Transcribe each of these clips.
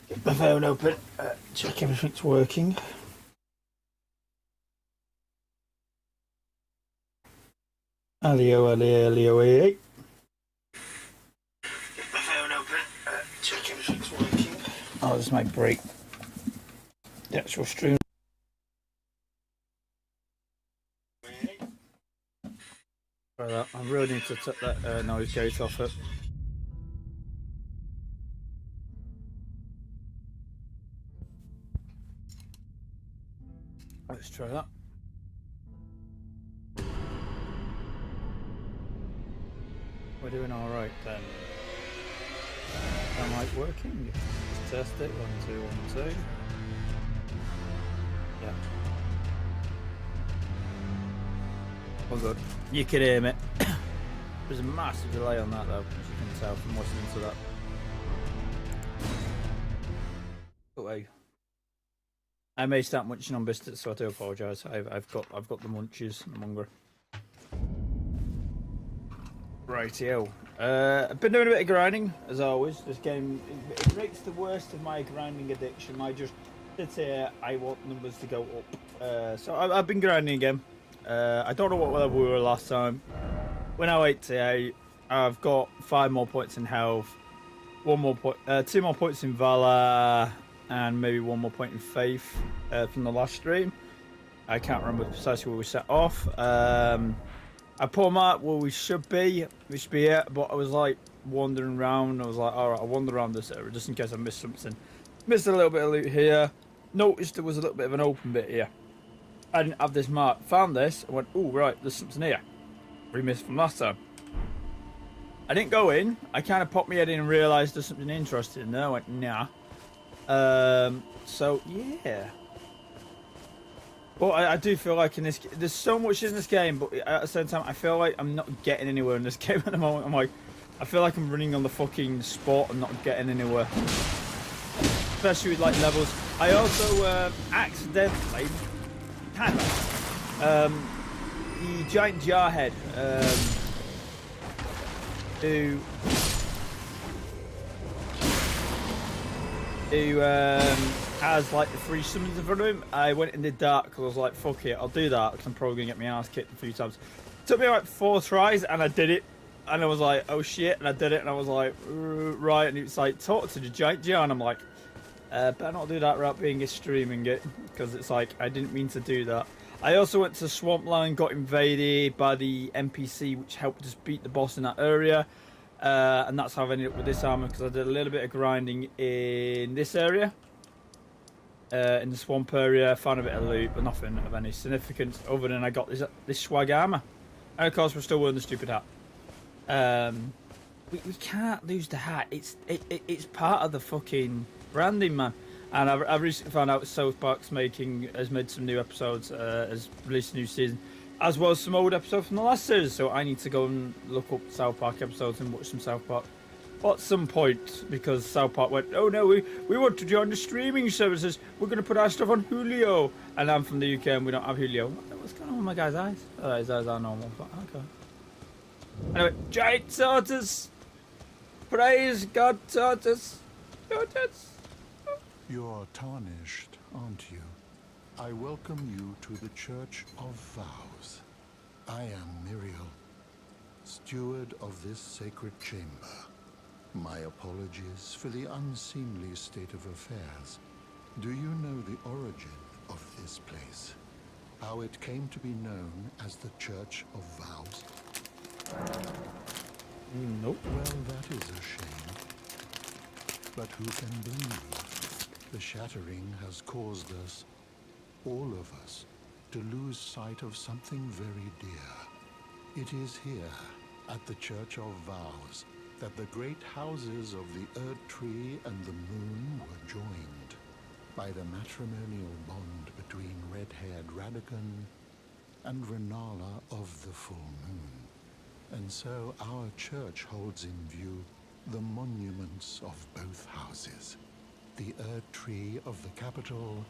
Get the phone open, check everything's working. Alio. Get the phone open, check everything's working. Oh, this might break the actual stream. Try that. I really need to take that noise gate off it. Let's try that. We're doing all right then. Am I working? Let's test it. 1, 2, 1, 2. Yeah. All good. You can hear me. There's a massive delay on that though, as you can tell from listening to that. Oh, I may start munching on biscuits, so I do apologise. I've got the munchies. I'm hungry. Rightio. I've been doing a bit of grinding as always. This game it breaks the worst of my grinding addiction. I just sit here. I want numbers to go up. So I've been grinding again. I don't know what level we were last time. We're now 88. I've got 5 more points in health, 2 more points in valor, and maybe 1 more point in faith from the last stream. I can't remember precisely where we set off. I put them out where we should be it, but I was like wandering around. I was like, alright, I'll wander around this area just in case I missed something. Missed a little bit of loot here. Noticed there was a little bit of an open bit here. I didn't have this mark. Found this. I went, oh, right, there's something here. We missed from last time. I didn't go in. I kind of popped my head in and realised there's something interesting in there. I went, nah. So, yeah. But I do feel like in this, there's so much in this game, but at the same time, I feel like I'm not getting anywhere in this game at the moment. I'm like, I feel like I'm running on the fucking spot and not getting anywhere. Especially with like levels. I also accidentally, kind of, the giant jarhead, who has like the 3 summons in front of him. I went in the dark because I was like, fuck it, I'll do that because I'm probably going to get my ass kicked a few times. It took me like 4 tries and I did it. And I was like, oh shit, and I did it and I was like, right. And it's like, talk to the giant jar, and I'm like, better not do that without being streaming it, because it's like, I didn't mean to do that. I also went to Swampland, got invaded by the NPC, which helped us beat the boss in that area. And that's how I've ended up with this armor, because I did a little bit of grinding in this area. In the swamp area, found a bit of loot, but nothing of any significance other than I got this swag armor. And of course, we're still wearing the stupid hat. We can't lose the hat. It's part of the fucking branding, man. And I've recently found out South Park's has made some new episodes, has released a new season, as well as some old episodes from the last series. So I need to go and look up South Park episodes and watch some South Park at some point, because South Park went, oh no, we want to join the streaming services. We're going to put our stuff on Julio. And I'm from the UK and we don't have Julio. What's going on with my guy's eyes? Oh, his eyes are normal, but okay. Anyway, giant tortoise! Praise God, tortoise! Tortoise! You're tarnished, aren't you? I welcome you to the Church of Vows. I am Muriel, steward of this sacred chamber. My apologies for the unseemly state of affairs. Do you know the origin of this place? How it came to be known as the Church of Vows? Nope. Well, that is a shame. But who can blame you? The shattering has caused us, all of us, to lose sight of something very dear. It is here, at the Church of Vows, that the great houses of the Earth Tree and the Moon were joined by the matrimonial bond between red-haired Radagon and Renala of the Full Moon. And so our church holds in view the monuments of both houses, the Earth Tree of the capital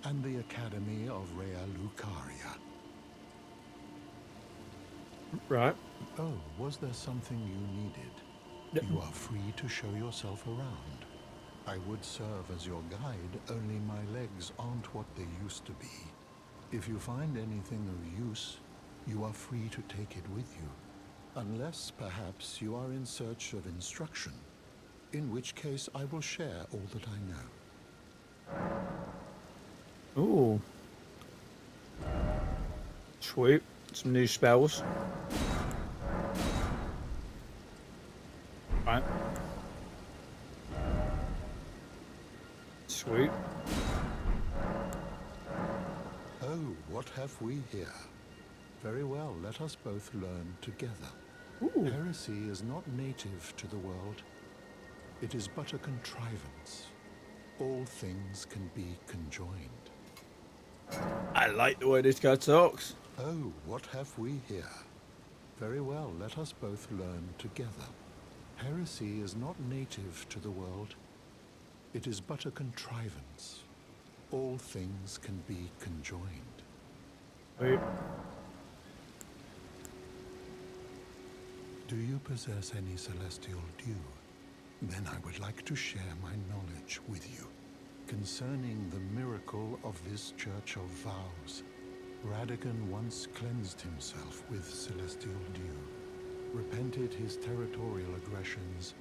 and the Academy of Rea Lucaria. Right. Oh, was there something you needed? You are free to show yourself around. I would serve as your guide, only my legs aren't what they used to be. If you find anything of use, you are free to take it with you. Unless, perhaps, you are in search of instruction, in which case I will share all that I know. Ooh. Sweet. Some new spells. Right. Sweet. Oh, what have we here? Very well, let us both learn together. Ooh. Heresy is not native to the world. It is but a contrivance. All things can be conjoined. I like the way this guy talks. Oh, what have we here? Very well, let us both learn together. Heresy is not native to the world. It is but a contrivance. All things can be conjoined. Wait. Do you possess any celestial dew? Then I would like to share my knowledge with you. Concerning the miracle of this Church of Vows, Radagon once cleansed himself with celestial dew, repented his territorial aggressions,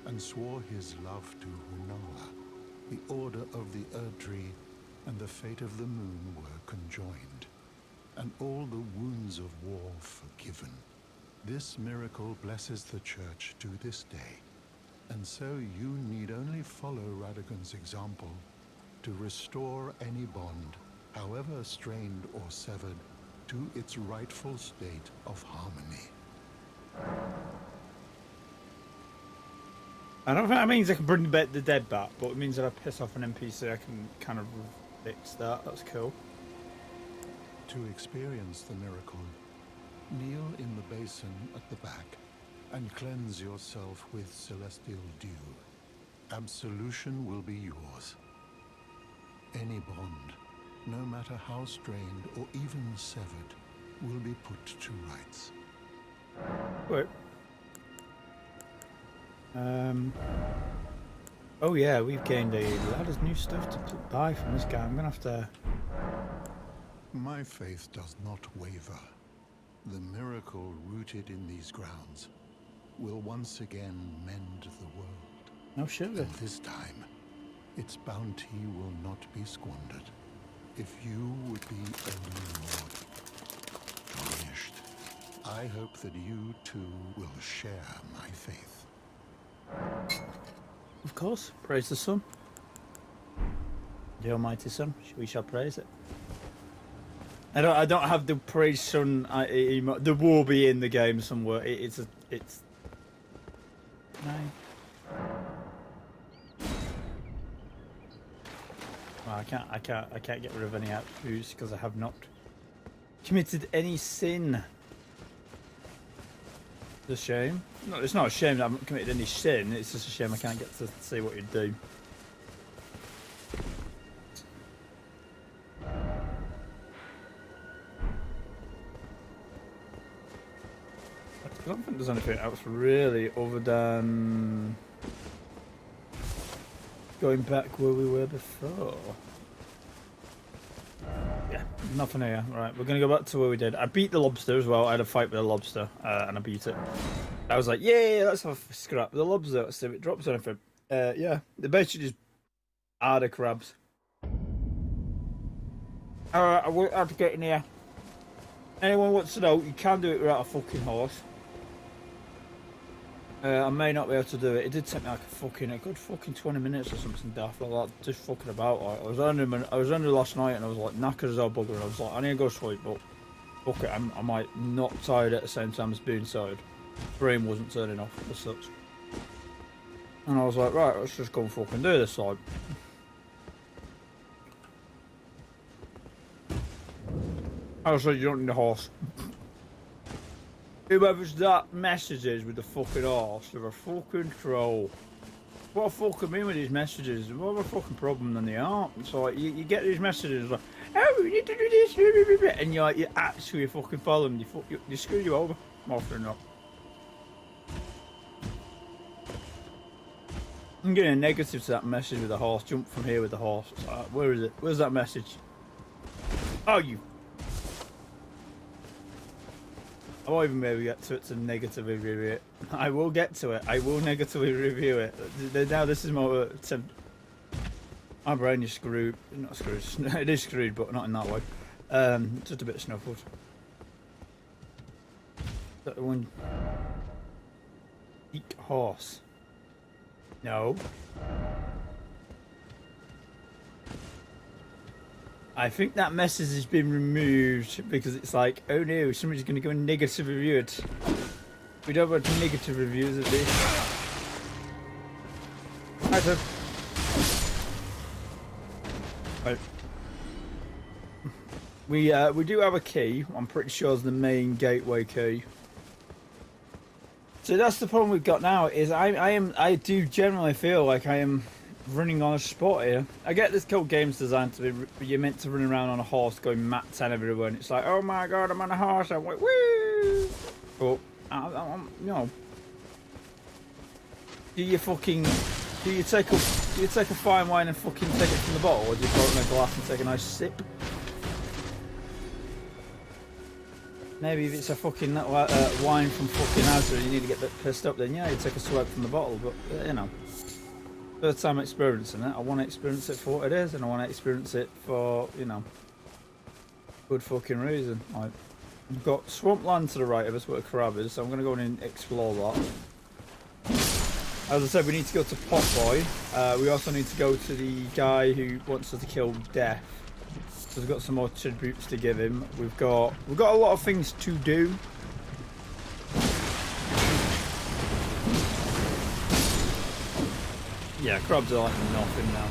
and swore his love to Hunala. The order of the Erdtree and the fate of the moon were conjoined, and all the wounds of war forgiven. This miracle blesses the Church to this day, and so you need only follow Radagon's example to restore any bond, however strained or severed, to its rightful state of harmony. I don't think that means I can bring the dead back, but it means that I piss off an NPC, I can kind of fix that. That's cool. To experience the miracle, kneel in the basin at the back and cleanse yourself with celestial dew. Absolution will be yours. Any bond, no matter how strained or even severed, will be put to rights. Wait. Oh yeah, we've gained a lot of new stuff to buy from this guy. I'm gonna have to... My faith does not waver. The miracle rooted in these grounds will once again mend the world. No sugar. And this time, its bounty will not be squandered. If you would be only more tarnished, I hope that you too will share my faith. Of course, praise the sun. The Almighty Sun. We shall praise it. I don't have the praise sun. There will be in the game somewhere. It's. No. Well, I can't get rid of any attributes because I have not committed any sin. It's a shame. No, it's not a shame that I haven't committed any sin. It's just a shame I can't get to see what you do. I don't think there's anything else really other than going back where we were before. Yeah, nothing here. Right, we're gonna go back to where we did. I beat the lobster as well. I had a fight with a lobster, and I beat it. I was like, yeah, let's have a scrap with the lobster. Let's see if it drops anything. Yeah, they're basically just harder crabs. Alright, I will have to get in here. Anyone wants to know, you can do it without a fucking horse. I may not be able to do it. It did take me like a good fucking 20 minutes or something daft like that, just fucking about. Like, I was under last night and I was like knackered as hell bugger, and I was like, I need to go sleep, but fuck it, I'm like not tired at the same time as being tired. Brain wasn't turning off as such. And I was like, right, let's just go and fucking do this, like. I was like, you don't need a horse. Whoever's that messages with the fucking horse, they're a fucking troll. What a fucking mean with these messages? What of a fucking problem than they are. It's like, you get these messages like, oh, we need to do this, and you're like, you actually fucking follow them, they screw you over, more often than not. I'm getting a negative to that message with the horse. Jump from here with the horse. Where is it? Where's that message? Oh, you. I won't even maybe get to it to negatively review it. I will get to it. I will negatively review it. Now this is my attempt. My brain is screwed. Not screwed. It is screwed, but not in that way. Just a bit snuffled. That one. Eek horse. No. I think that message has been removed because it's like, oh no, somebody's going to go and negative review it. We don't want negative reviews of this. Hi, sir. Right. We do have a key. I'm pretty sure it's the main gateway key. So that's the problem we've got now. Is I do generally feel like I am running on a spot here. I get this whole game's designed to be you're meant to run around on a horse going Mat 10 everywhere, and it's like, oh my god, I'm on a horse. I'm like, woo! But I'm, you know, do you take a fine wine and fucking take it from the bottle, or do you pour it in a glass and take a nice sip? Maybe if it's a fucking wine from fucking Asda, you need to get a bit pissed up. Then yeah, you take a swig from the bottle. But you know, first time experiencing it, I want to experience it for what it is, and I want to experience it for, you know, good fucking reason. Like, we've got swampland to the right of us where a crab is, so I'm going to go in and explore that. As I said, we need to go to Potboy. We also need to go to the guy who wants us to kill Death. So we've got some more tributes to give him. We've got a lot of things to do. Yeah, crabs are like nothing now.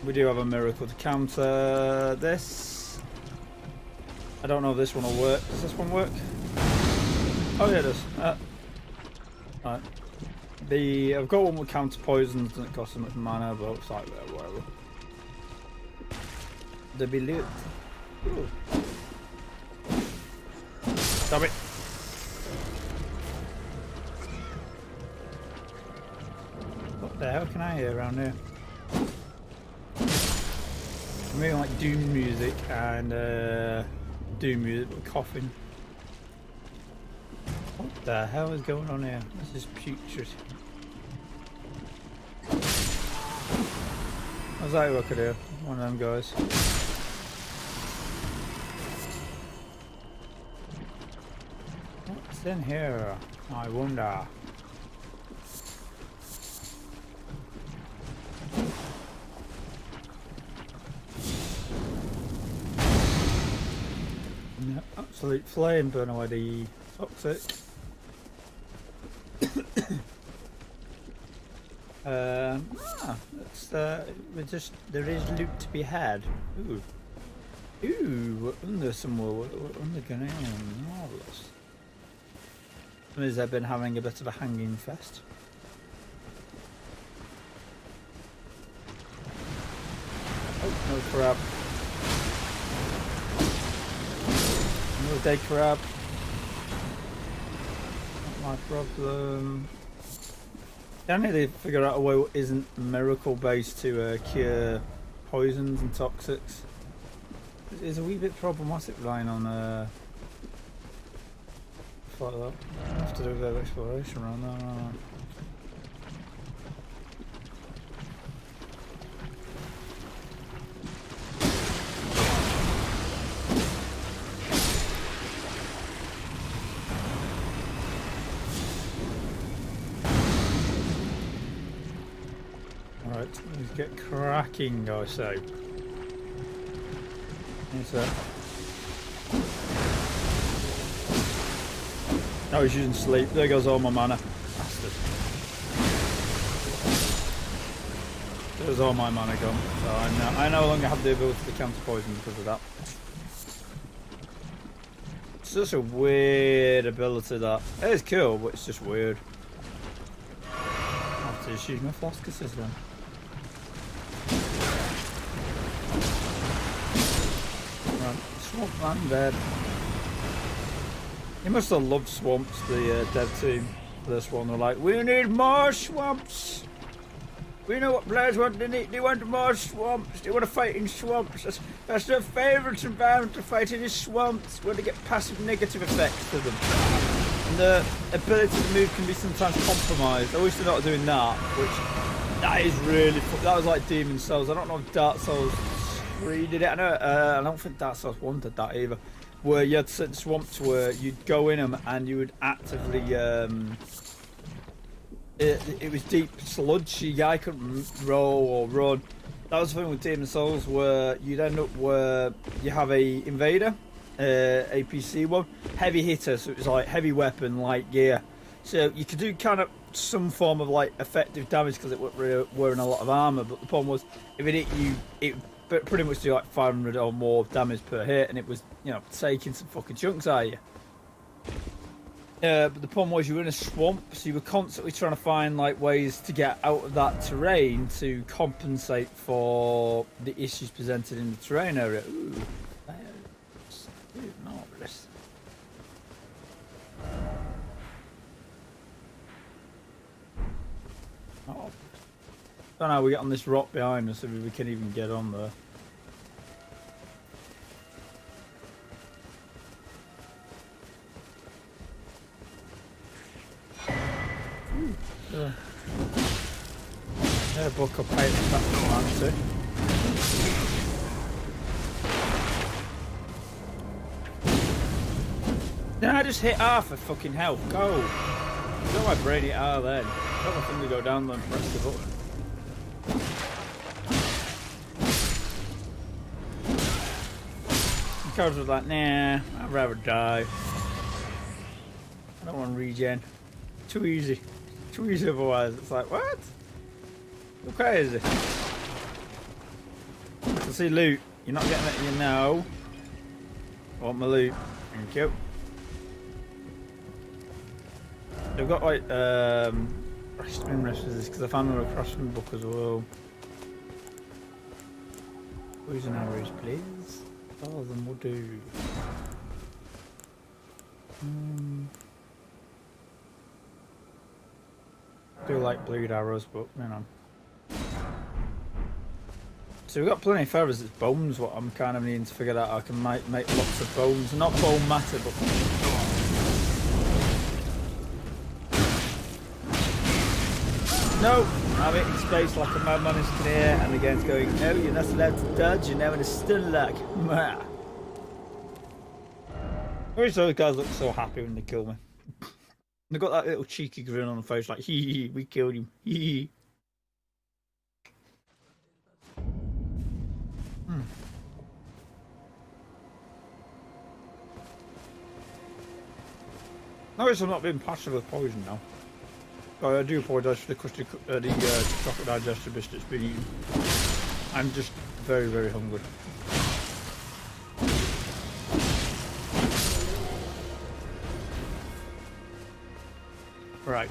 We do have a miracle to counter this. I don't know if this one will work. Does this one work? Oh yeah, it does. Right. I've got one with counter poisons, doesn't cost so much mana, but it's like whatever. The be loot. Ooh. Stop it. What the hell can I hear around here? I'm hearing like doom music and doom music but coughing. What the hell is going on here? This is putrid. How's that look at here? One of them guys. What's in here? I wonder. No, absolute flame burn away the toxic. There is loot to be had. Ooh, we're under somewhere. We're under going on. Marvelous. Means they've been having a bit of a hanging fest. Oh, no crab. No dead crab. Not my problem. I need to figure out a way that isn't miracle based to cure poisons and toxics. It's a wee bit problematic relying on like that. I have to do a bit of exploration around that. Alright, let's get cracking, I say. What's that? Oh, he's using sleep. There goes all my mana. Bastard. There's all my mana gone. So I no longer have the ability to counter poison because of that. It's such a weird ability that. It is cool, but it's just weird. I have to just use my flaskuses then. Right, Swampland dead. He must have loved swamps, the dev team. this one. They're like, we need more swamps. We know what players want to need. They want more swamps. They want to fight in swamps. That's their favourite environment to fight in is swamps, where they get passive negative effects to them. And the ability to move can be sometimes compromised. I wish they're not doing that, which that is really. That was like Demon Souls. I don't know if Dark Souls 3 did it. I don't think Dark Souls 1 did that either. Where you had certain swamps where you'd go in them and you would actively. It was deep sludge. Your guy couldn't roll or run. That was the thing with Demon Souls, where you'd end up where you have a invader, APC one, heavy hitter, so it was like heavy weapon, light gear. So you could do kind of some form of like effective damage because it was wearing a lot of armor. But the problem was, if it hit you, it pretty much do like 500 or more damage per hit, and it was, you know, taking some fucking chunks out of you. But the problem was you were in a swamp, so you were constantly trying to find like ways to get out of that terrain to compensate for the issues presented in the terrain area. Ooh, that's marvelous. Oh, don't know how we get on this rock behind us if we can even get on there. Yeah, book up paint that's the answer. No, I just hit R for fucking health. Go. Got my brain hit R then. Got my thing to go down then, press the button. The cards was like, nah, I'd rather die. I don't want to regen. Too easy. Too easy otherwise. It's like, what? You're crazy. I see loot. You're not getting it, you know. I want my loot. Thank you. They've got like spin resistors because I found them across from the book as well. Poison arrows, please. All of them will do. Do like bleed arrows, but you know. So we've got plenty of feathers. It's bones. What I'm kind of needing to figure out. I can make lots of bones, not bone matter, but. No, I'm hitting space like a madman is clear, and the game's going, no, you're not allowed to dodge, you're now in a stun lag. I wish those guys look so happy when they kill me. They've got that little cheeky grin on the face, like, hee hee, we killed him, hee hee. Notice I'm not being passive with poison now. I do apologise for the chocolate digestive biscuits being eaten. I'm just very, very hungry. Right.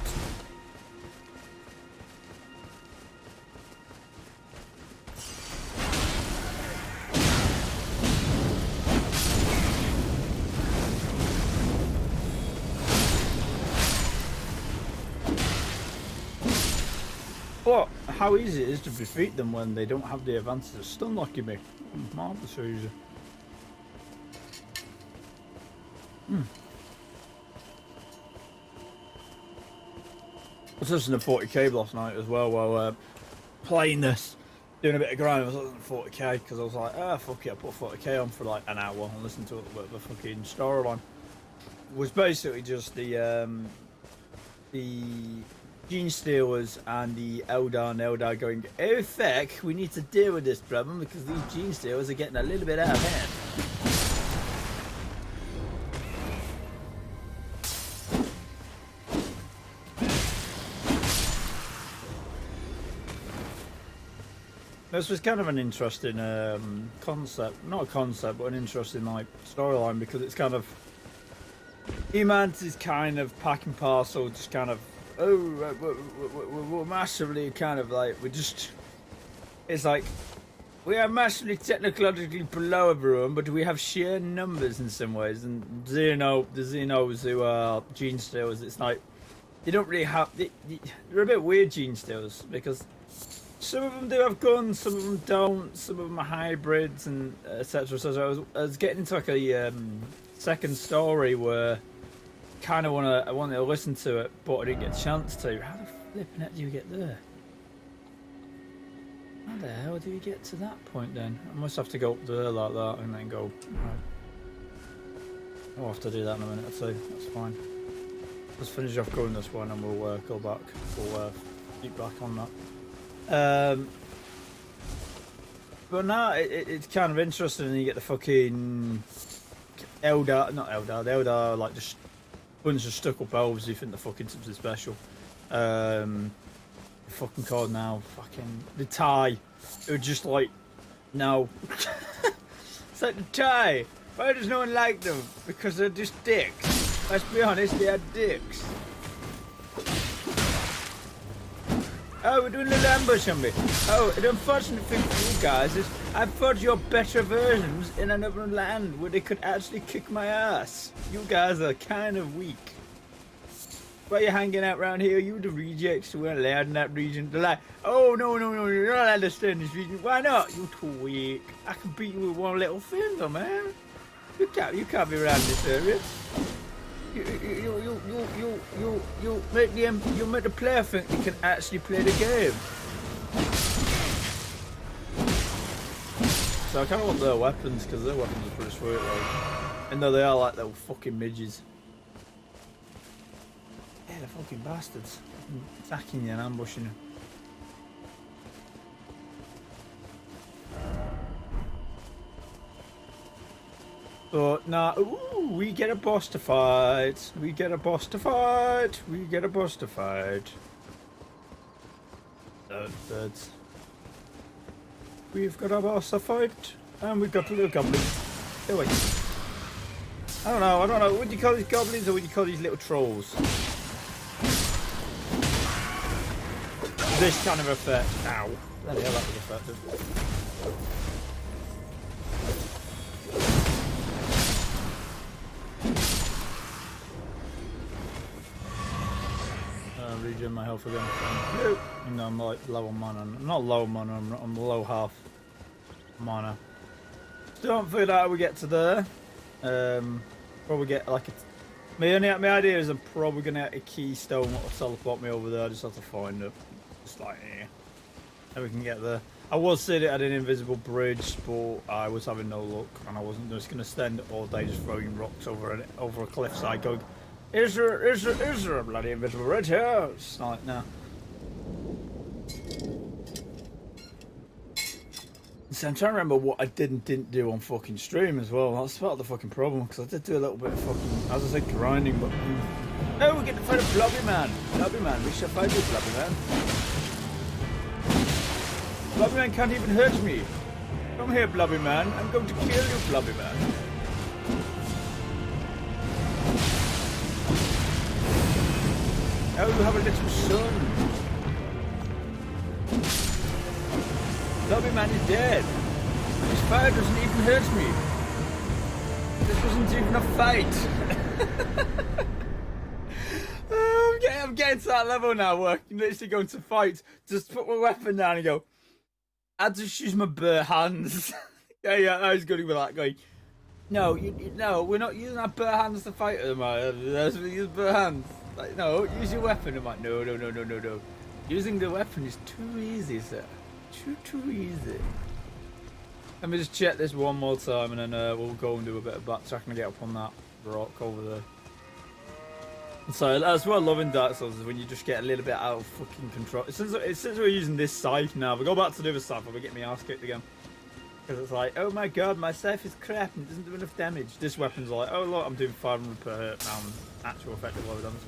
But how easy it is to defeat them when they don't have the advantage of stun locking me. Marvellous easy. I was listening to 40k last night as well while playing this, doing a bit of grind. I was listening to 40k because I was like, ah, fuck it, I put 40k on for like an hour and listened to a little bit of the fucking storyline. It was basically just the Gene Stealers and the Eldar going, oh fuck, we need to deal with this problem because these Gene Stealers are getting a little bit out of hand. This was kind of an interesting concept, not a concept, but an interesting like storyline because it's kind of humanity's kind of pack and parcel, just kind of we're massively kind of like it's like we are massively technologically below everyone, but we have sheer numbers in some ways. And the Xenos who are Gene Stealers, it's like they don't really have. They're a bit weird gene steals because some of them do have guns, some of them don't. Some of them are hybrids and etc. So I was getting into like a second story where I wanted to listen to it, but I didn't get a chance to. How the flipping heck do you get there? How the hell do you get to that point then? I must have to go up there like that and then go. Right. I'll have to do that in a minute or two. That's fine. Let's finish off going this one and we'll go back. We'll keep back on that. But now it's kind of interesting. And you get the fucking the Eldar like just bunch of stuck up elves who think they're fucking something special. Fucking called now, fucking the Thai. It was just like, no. It's like the Thai. Why does no one like them? Because they're just dicks. Let's be honest, they are dicks. Oh, we're doing a little ambush on me. Oh, the unfortunate thing for you guys is I thought you're better versions in another land where they could actually kick my ass. You guys are kind of weak. Why are you hanging out around here? You the rejects who weren't allowed in that region. They're like, oh no, you're not allowed to stay in this region. Why not? You're too weak. I can beat you with one little finger, man. You can't be around this area. You make the player think you can actually play the game. So I kind of want their weapons because their weapons are pretty sweet, like. And though they are like little fucking midges. Yeah, they're fucking bastards. Attacking you and ambushing you. But nah, ooh, we get a boss to fight. We get a boss to fight. We get a boss to fight. That's. We've got a boss to fight, and we've got a little goblin. Oh wait. I don't know. Would you call these goblins or would you call these little trolls? This kind of effect. Ow. Bloody hell, that was effective. Regen my health again. Nope. No, I'm like low on mana. I'm not low on mana, I'm low half mana. Don't figure out how we get to there. Probably get like a... My idea is I'm probably going to get a keystone that will teleport me over there. I just have to find it. Just like, yeah. Then we can get there. I was saying it had an invisible bridge, but I was having no luck. And I wasn't just going to stand all day just throwing rocks over a cliffside going, Is there a bloody invisible bridge here? It's like, no. So I'm trying to remember what I didn't do on fucking stream as well. That's part of the fucking problem, because I did do a little bit of fucking, as I said, grinding, but... Oh, we get to fight a Blobby Man! Blobby Man, we shall fight you, Blobby Man. Blobby Man can't even hurt me. Come here, Blobby Man. I'm going to kill you, Blobby Man. Oh, you have a little son. Blobby Man is dead. His fire doesn't even hurt me. This wasn't even a fight. I'm getting to that level now where I'm literally going to fight. Just put my weapon down and go, I just use my bare hands. yeah, I was going with that going, no, no, we're not using our bare hands to fight them. Let's use bare hands. Like, no, use your weapon. I'm like, no. Using the weapon is too easy, sir. Too easy. Let me just check this one more time and then we'll go and do a bit of backtracking and get up on that rock over there. So that's what I love in Dark Souls, is when you just get a little bit out of fucking control. Since we're using this scythe now, we go back to the other scythe, I'll be getting my ass kicked again. Because it's like, oh my god, my scythe is crap and it doesn't do enough damage. This weapon's like, oh look, I'm doing 500 per hit now, actual effective low damage.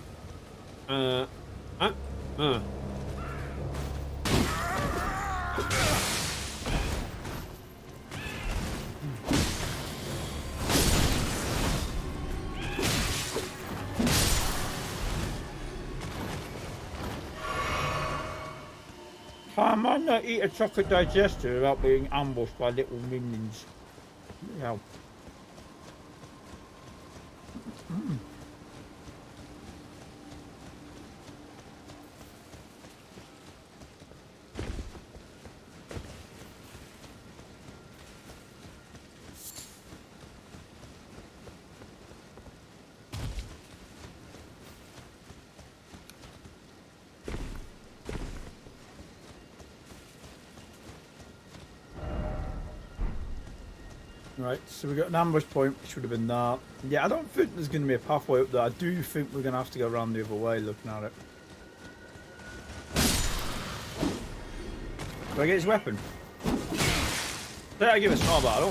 I might not eat a chocolate digester without being ambushed by little minions. Yeah. Right, so we got an ambush point, which would have been that. Yeah, I don't think there's going to be a pathway up there. I do think we're going to have to go around the other way looking at it. Do I get his weapon? Did I give a small bar? I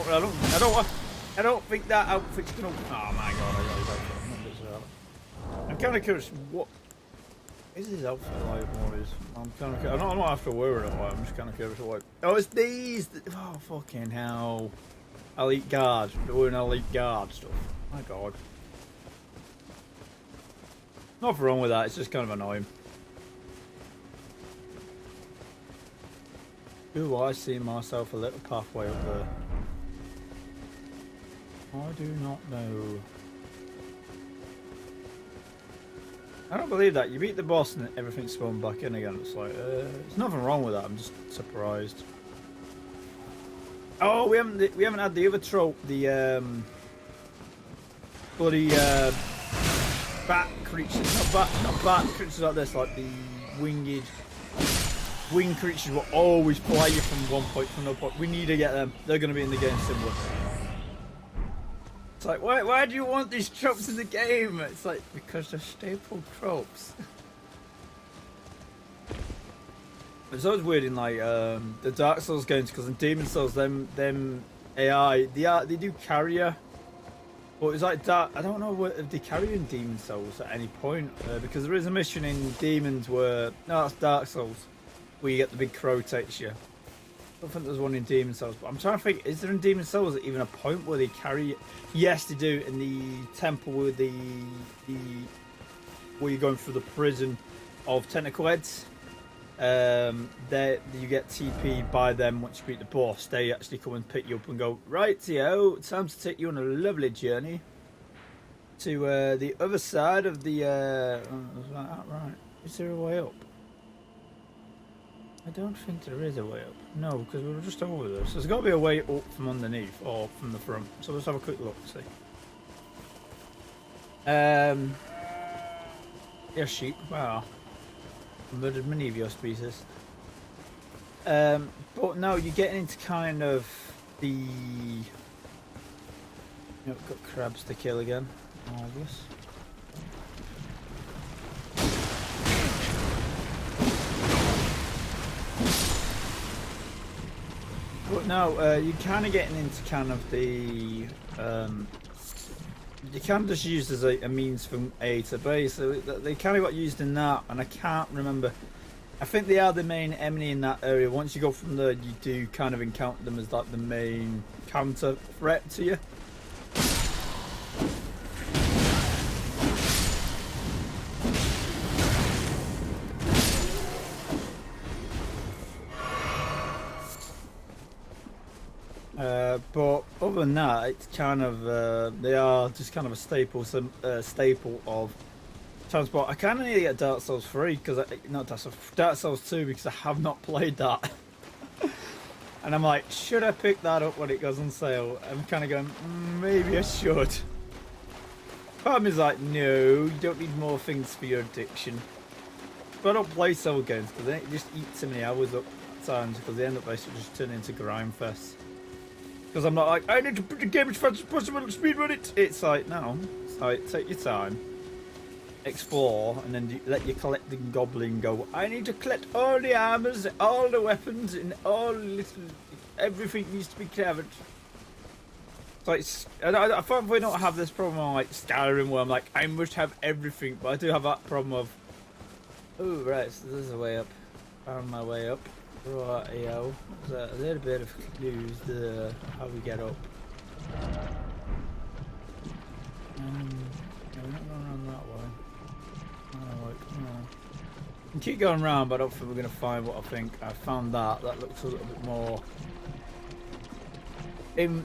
don't think that outfit's gonna. Oh my god! I got his outfit. I'm kind of curious. What is his outfit like? What is? I'm kind of. I'm not after wearing it. I'm just kind of curious what. Oh, it's these. Oh fucking hell! Elite guard. They're wearing elite guard stuff. My god. Nothing wrong with that. It's just kind of annoying. Do I see myself a little pathway up there? I do not know. I don't believe that. You beat the boss and everything spawned back in again. It's like, there's nothing wrong with that. I'm just surprised. Oh, we haven't had the other trope, the bloody bat creatures. Not bat creatures like this, like the winged. Wing creatures will always fly you from one point to another point. We need to get them. They're going to be in the game somewhere. It's like, why do you want these tropes in the game? It's like, because they're staple tropes. It's always weird in like the Dark Souls games, because in Demon Souls, them AI, they do carry you. But it's like I don't know if they carry in Demon Souls at any point, because there is a mission in Demons where, no, that's Dark Souls, where you get the big crow takes you. I don't think there's one in Demon Souls, but I'm trying to think, is there in Demon Souls even a point where they carry you? Yes, they do, in the temple where where you're going through the prison of tentacle heads. There you get TP by them once you beat the boss. They actually come and pick you up and go, right, Theo, time to take you on a lovely journey to the other side of the right. Is there a way up? I don't think there is a way up. No, because we were just over there. So there's got to be a way up from underneath or from the front. So let's have a quick look, see. Yes, sheep. Wow. Murdered many of your species. But no, you're getting into kind of the... You know, got crabs to kill again. Marvellous. But no, you're kind of getting into kind of the... you can't just use as a means from A to B, so they kind of got used in that, and I can't remember. I think they are the main enemy in that area. Once you go from there, you do kind of encounter them as like the main counter threat to you. But other than that, it's kind of they are just kind of a staple of transport. I kind of need to get Dark Souls 3 because not Dark Souls 2 because I have not played that. And I'm like, should I pick that up when it goes on sale? I'm kind of going, maybe I should. Part of me is like, no, you don't need more things for your addiction. But I don't play soul games because they just eat too many hours up at times because they end up basically just turning into grind fests. Because I'm not like, I need to put the game as fast as possible and speedrun it. It's like, no. It's like, take your time. Explore, and then let your collecting goblin go, I need to collect all the armors, all the weapons, and all little... Everything needs to be covered. It's like, I probably don't have this problem on like Skyrim where I'm like, I must have everything. But I do have that problem of, oh, right, so there's a way up. Found my way up. Right, yo. There's a little bit of clues to how we get up. No, we're not going around that way. No, I can keep going around, but I don't think we're going to find what I think. I found that. That looks a little bit more...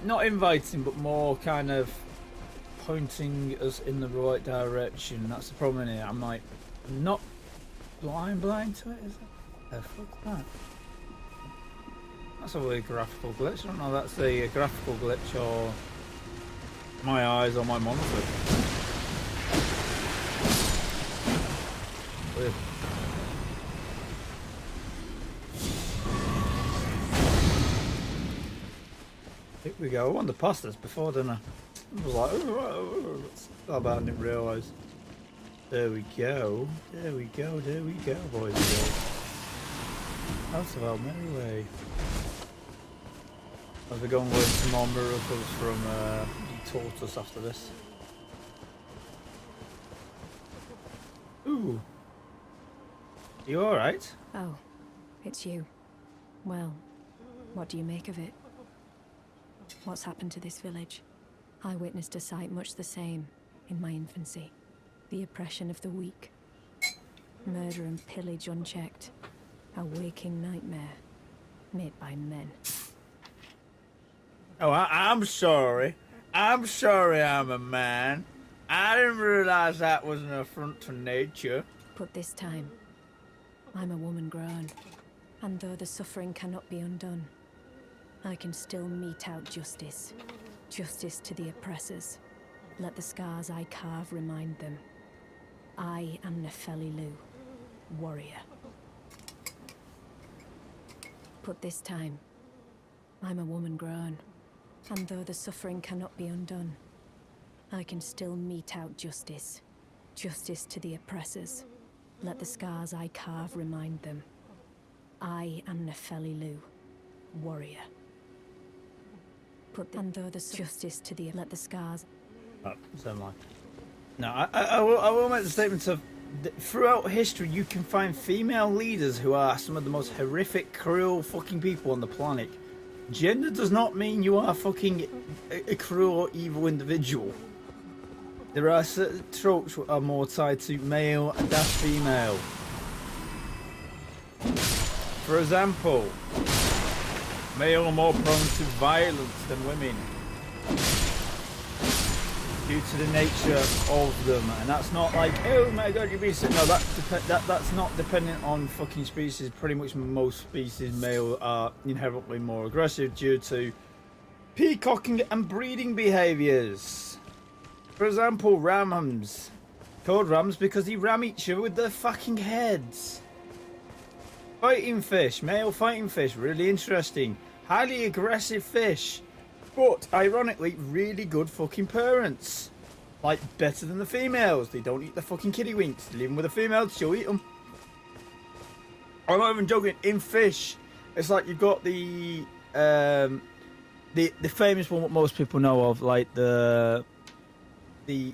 not inviting, but more kind of pointing us in the right direction. That's the problem here. I'm like, not blind to it, is it? The fuck's that? That's a weird graphical glitch. I don't know if that's a graphical glitch or my eyes or my monitor. Weird. we go. I wanted to pass this before, didn't I? I was like, oh, I didn't realise. There we go. There we go. There we go, boys and girls. House of our merry way. As we go and learn some more miracles from the tortoise after this. Ooh. You alright? Oh, it's you. Well, what do you make of it? What's happened to this village? I witnessed a sight much the same in my infancy. The oppression of the weak. Murder and pillage unchecked. A waking nightmare made by men. Oh, I'm sorry. I'm sorry I'm a man. I didn't realise that was an affront to nature. But this time, I'm a woman grown. And though the suffering cannot be undone, I can still mete out justice. Justice to the oppressors. Let the scars I carve remind them. I am Nefeli Lu, warrior. But this time, I'm a woman grown. And though the suffering cannot be undone, I can still mete out justice. Justice to the oppressors. Let the scars I carve remind them. I am Nefeli Lu, warrior. And though the justice to the let the scars. Oh, same line. No, I will make the statement of throughout history you can find female leaders who are some of the most horrific, cruel fucking people on the planet. Gender does not mean you are fucking a cruel or evil individual. There are certain tropes that are more tied to male and female. For example, male are more prone to violence than women due to the nature of them, and that's not like, oh my god, you're being sick. No, that's not dependent on fucking species. Pretty much most species, male are inherently more aggressive due to peacocking and breeding behaviours. For example, rams, called rams because they ram each other with their fucking heads. Fighting fish, male fighting fish, really interesting. Highly aggressive fish, but ironically, really good fucking parents. Like, better than the females. They don't eat the fucking kiddywinks. They leave them with the females, she'll eat them. I'm not even joking. In fish, it's like you've got the famous one what most people know of, like the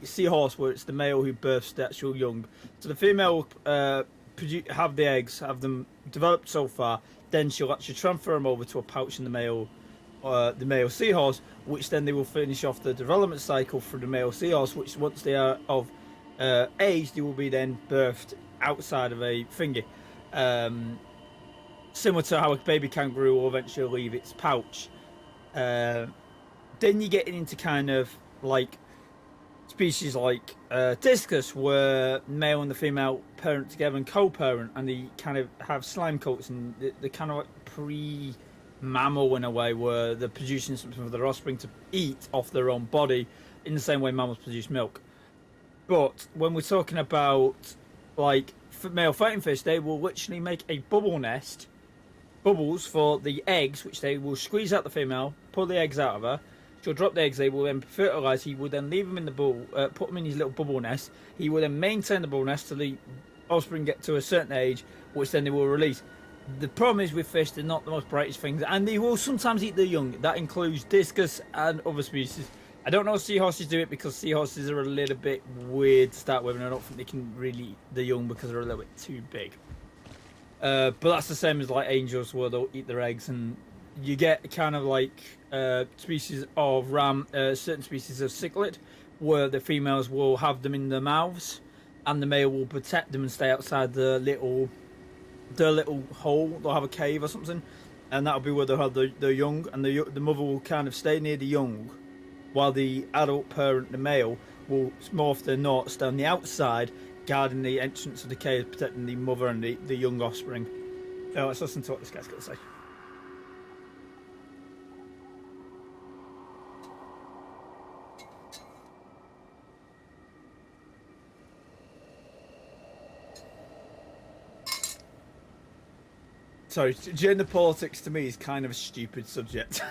seahorse, where it's the male who births the actual young. So the female have the eggs, have them developed so far, then she'll actually transfer them over to a pouch in the male seahorse, which then they will finish off the development cycle for the male seahorse, which once they are of age, they will be then birthed outside of a thingy. Similar to how a baby kangaroo will eventually leave its pouch. Then you're getting into kind of like species like discus, where male and the female parent together and co-parent, and they kind of have slime coats, and they're kind of like pre-mammal in a way, where they're producing something for their offspring to eat off their own body in the same way mammals produce milk. But when we're talking about like male fighting fish, they will literally make a bubble nest, bubbles for the eggs, which they will squeeze out the female, pull the eggs out of her. She'll drop the eggs, they will then fertilise, he will then leave them in the bubble, put them in his little bubble nest. He will then maintain the bubble nest till the offspring get to a certain age, which then they will release. The problem is with fish, they're not the most brightest things, and they will sometimes eat their young. That includes discus and other species. I don't know if seahorses do it, because seahorses are a little bit weird to start with, and I don't think they can really eat the young because they're a little bit too big. But that's the same as like angels, where they'll eat their eggs, and you get kind of like species of ram, certain species of cichlid, where the females will have them in their mouths, and the male will protect them and stay outside the little hole. They'll have a cave or something, and that'll be where they'll have the young, and the mother will kind of stay near the young, while the adult parent, the male, will more often than not stay on the outside, guarding the entrance of the cave, protecting the mother and the young offspring. So let's listen to what this guy's got to say. Sorry, gender politics to me is kind of a stupid subject.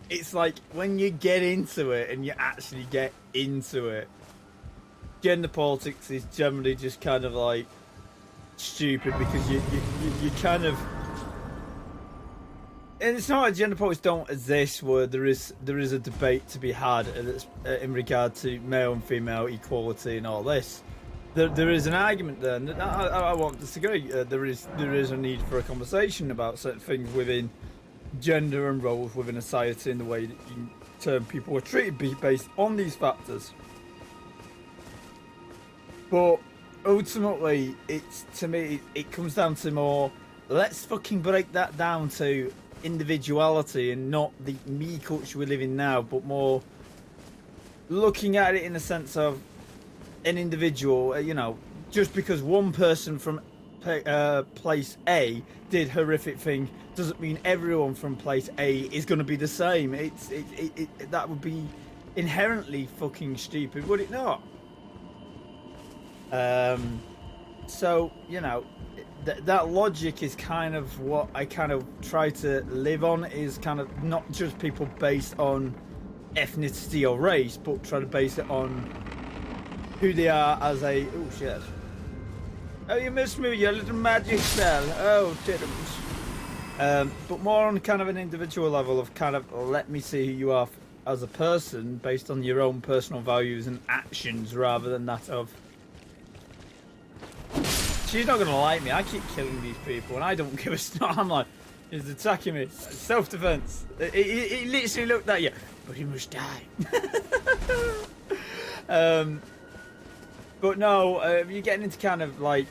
it's like when you get into it and you actually get into it, gender politics is generally just kind of like stupid because you kind of, and it's not like gender politics don't exist where there is a debate to be had in regard to male and female equality and all this. There is an argument there, and I won't disagree. There is a need for a conversation about certain things within gender and roles within a society and the way that in turn people are treated based on these factors. But ultimately, it's, to me, it comes down to more, let's fucking break that down to individuality and not the me culture we live in now, but more looking at it in the sense of an individual, you know, just because one person from place A did horrific thing doesn't mean everyone from place A is going to be the same. That would be inherently fucking stupid, would it not? So, you know, that logic is kind of what I kind of try to live on, is kind of not just people based on ethnicity or race, but try to base it on who they are as a... Oh, shit. Oh, you missed me, your little magic spell. Oh, tittums. But more on kind of an individual level of kind of, let me see who you are as a person based on your own personal values and actions rather than that of... She's not going to like me. I keep killing these people and I don't give a snot. I'm like, he's attacking me. Self-defense. He literally looked at you. But he must die. But no, if you're getting into kind of like...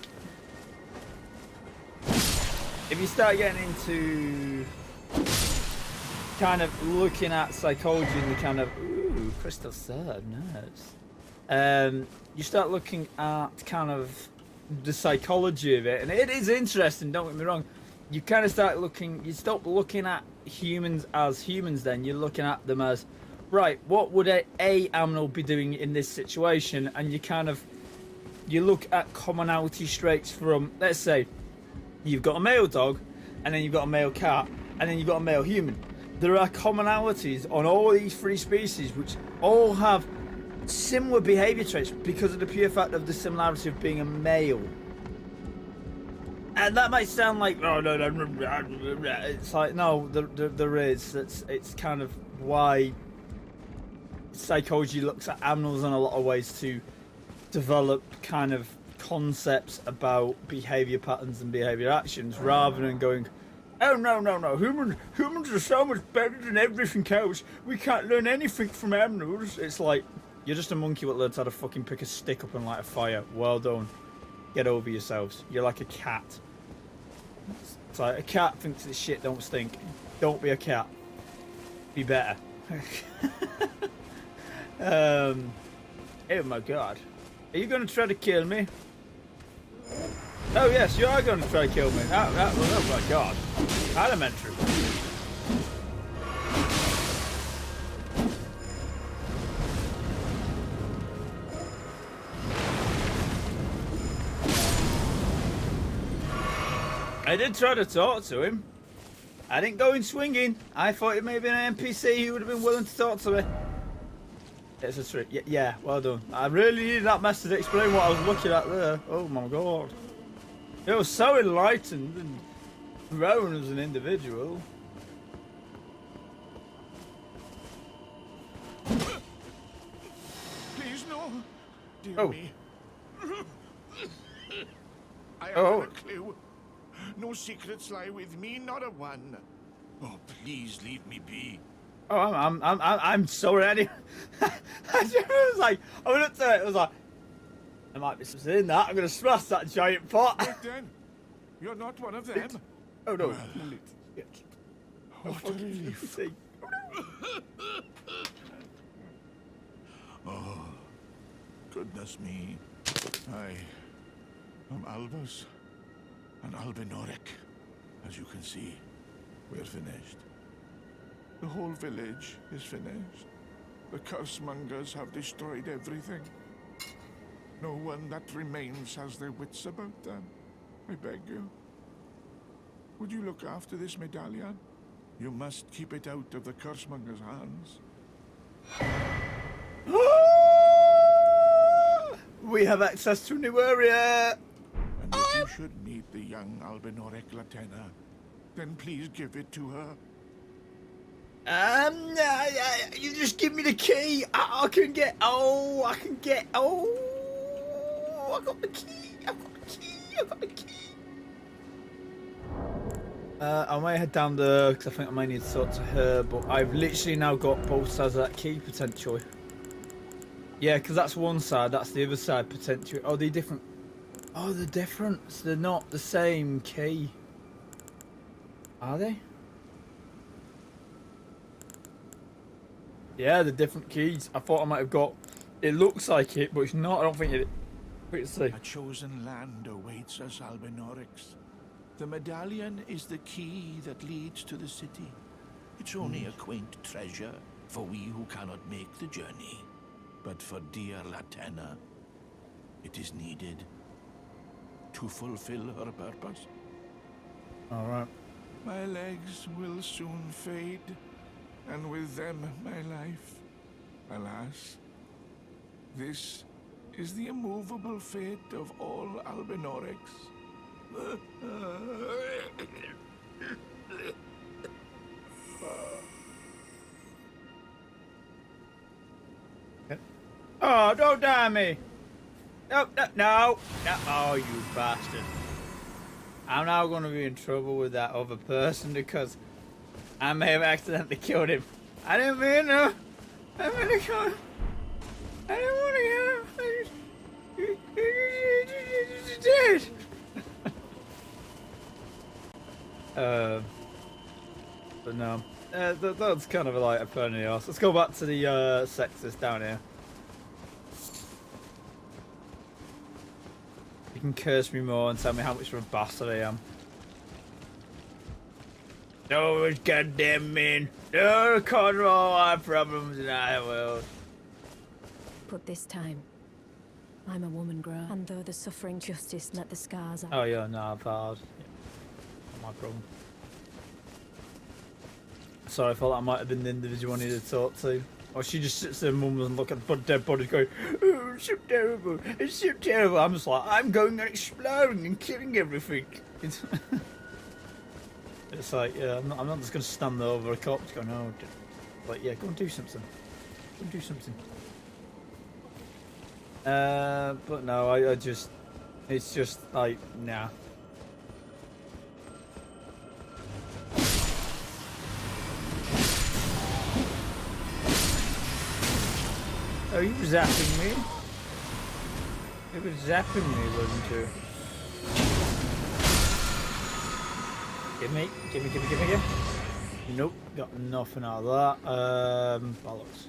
If you start getting into kind of looking at psychology and the kind of... Ooh, crystal sword, nice. You start looking at kind of the psychology of it, and it is interesting, don't get me wrong. You kind of start looking... You stop looking at humans as humans then. You're looking at them as... Right, what would a animal be doing in this situation? And you kind of... You look at commonality traits from, let's say, you've got a male dog, and then you've got a male cat, and then you've got a male human. There are commonalities on all these three species, which all have similar behaviour traits because of the pure fact of the similarity of being a male. And that might sound like, oh, no, it's like, no, there is. It's kind of why psychology looks at animals in a lot of ways to develop kind of concepts about behavior patterns and behavior actions, rather than going, oh no, humans are so much better than everything else, we can't learn anything from animals. It's like, you're just a monkey that learns how to fucking pick a stick up and light a fire. Well done. Get over yourselves. You're like a cat. It's like, a cat thinks that shit don't stink. Don't be a cat. Be better. Oh my god. Are you going to try to kill me? Oh yes, you are going to try to kill me. Oh my god. Elementary. I did try to talk to him. I didn't go in swinging. I thought it may have been an NPC who would have been willing to talk to me. It's a trick. Yeah, well done. I really needed that message to explain what I was looking at there. Oh my god. It was so enlightened and grown as an individual. Please, no. Dear Oh. me. I haven't a clue. No secrets lie with me, not a one. Oh, please leave me be. Oh, I'm sorry. I was like, I went up to it. I was like, there might be something in that. I'm gonna smash that giant pot. But then, you're not one of them. Oh no. Well, what a relief. Oh, goodness me. I am Albus and Albinoric. As you can see, we're finished. The whole village is finished. The cursemongers have destroyed everything. No one that remains has their wits about them. I beg you. Would you look after this medallion? You must keep it out of the cursemonger's hands. We have access to a new area. And if you should meet the young Albinoric Latenna, then please give it to her. You just give me the key. I can get. Oh, I can get. Oh, I got the key. I got the key. I got the key. I might head down there because I think I might need to talk to her. But I've literally now got both sides of that key potentially. Yeah, because that's one side. That's the other side potentially. Oh, they're different. Oh, they're different. They're not the same key. Are they? Yeah, the different keys. I thought I might have got. It looks like it, but it's not. I don't think it. Let's see. A chosen land awaits us, Albinorics. The medallion is the key that leads to the city. It's only a quaint treasure for we who cannot make the journey. But for dear Latenna, it is needed to fulfill her purpose. All right. My legs will soon fade, and with them my life. Alas, this is the immovable fate of all Albinorics. Oh, don't die me! No, no, no, no! Oh, you bastard! I'm now going to be in trouble with that other person because I may have accidentally killed him. I didn't mean to. I meant to kill him. I didn't want to kill him. You did. But no, that's kind of like a pain in the arse. Let's go back to the sexist down here. You can curse me more and tell me how much of a bastard I am. No, it's goddamn mean. No, cause all our problems in our world. But this time, I'm a woman grown, and though the suffering justice let the scars out. Oh yeah, no, I've had. Yeah, not my problem. Sorry, I thought that might have been the individual I needed to talk to. Or she just sits there, mum, and look at the dead bodies going, oh, it's so terrible, it's so terrible. I'm just like, I'm going and exploring and killing everything. It's like, yeah, I'm not just going to stand there over a corpse going, oh, like, yeah, go and do something. Go and do something. But no, I just, it's just like, nah. Oh, you were zapping me? You were zapping me, wasn't you? Give me. Nope, got nothing out of that. Bollocks.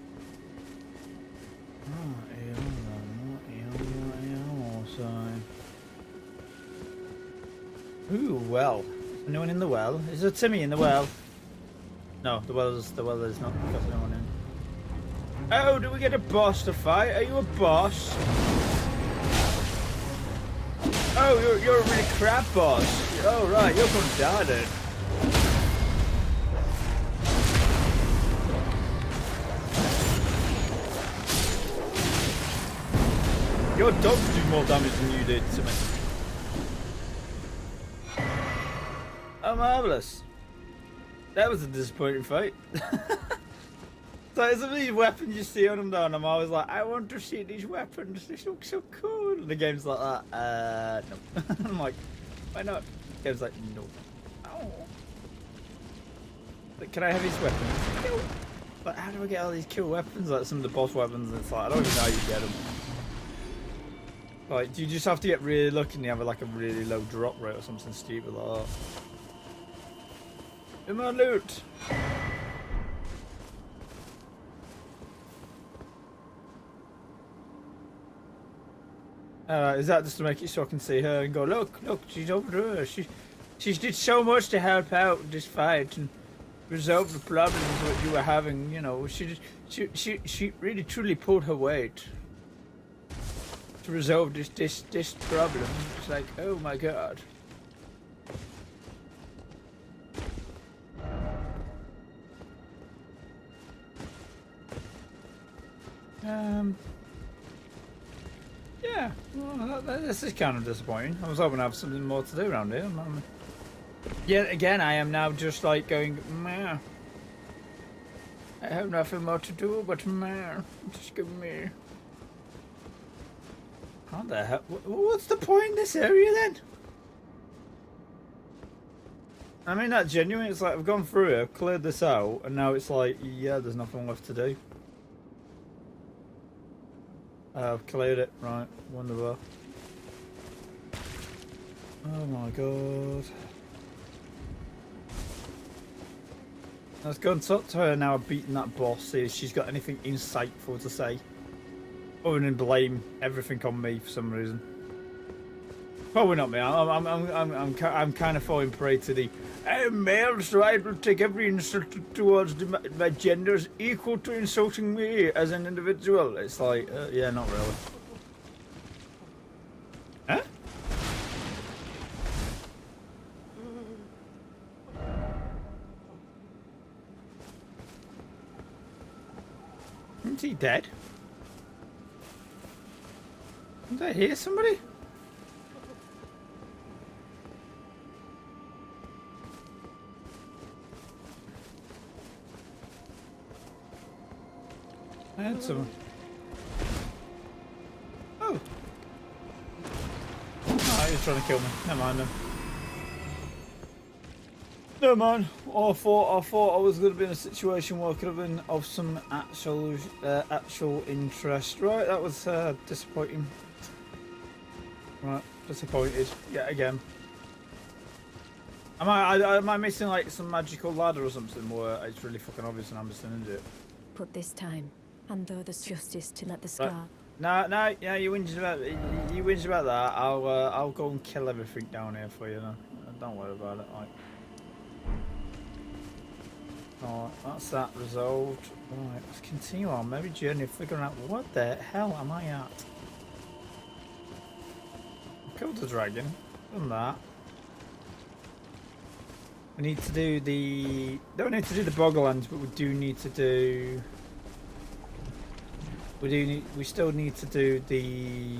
Ooh, well. Anyone in the well? Is there Timmy in the well? No, the well is not got no one in. Oh, do we get a boss to fight? Are you a boss? Oh, you're a really crap boss. Oh right, you're gonna die then. Your dogs do more damage than you did to me. Oh, marvellous. That was a disappointing fight. So some of these weapons you see on them down, I'm always like, I want to see these weapons, they look so cool. And the game's like that, no. I'm like, why not? The game's like, no. Oh. But can I have these weapons? No. But how do I get all these cool weapons? Like some of the boss weapons, and it's like, I don't even know how you get them. Like, do you just have to get really lucky and you have like a really low drop rate or something stupid like that? In my loot! Is that just to make it so I can see her and go, look, she's over there. She did so much to help out this fight and resolve the problems that you were having. You know, she really truly pulled her weight to resolve this problem. It's like, oh my god. Yeah, well, this is kind of disappointing. I was hoping to have something more to do around here. Yet again, I am now just like going, meh. I have nothing more to do but meh. Just give me. How the hell? What's the point in this area then? I mean, that genuine. It's like I've gone through it, I've cleared this out, and now it's like, yeah, there's nothing left to do. I've cleared it, right? Wonderful. Oh my god. Let's go and talk to her now. I've beaten that boss. See if she's got anything insightful to say. Other than blame everything on me for some reason. Probably not me. I'm kind of falling prey to the I'm male, so I will take every insult towards my gender as equal to insulting me as an individual. It's like, yeah, not really. Huh? Isn't he dead? Did I hear somebody? I had someone. Oh. Oh, he was trying to kill me. Never mind then. Never mind. I thought I was going to be in a situation where I could have been of some actual interest. Right, that was disappointing. Right, disappointed yet again. Am I missing like some magical ladder or something where it's really fucking obvious and I'm missing into it? Put this time, and though there's justice to let the scar. No, yeah, you whinge about that. I'll go and kill everything down here for you. No? Don't worry about it. Like, alright, that's that resolved. Right, let's continue our merry journey of figuring out what the hell am I at. Killed the dragon. Done that. We need to do the. Don't need to do the Boggerlands, but we do need to do. We still need to do the.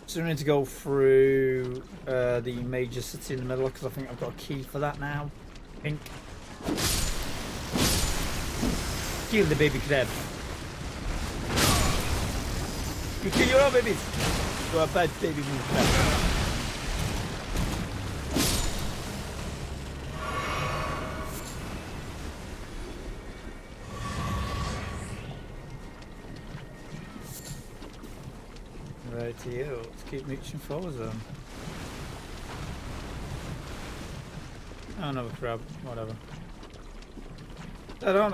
So we need to go through the major city in the middle because I think I've got a key for that now. I think. Kill the baby crab. You kill your own babies. You're a bad baby crab. Right to you. Let's keep reaching forward then. Oh, another crab. Whatever. I don't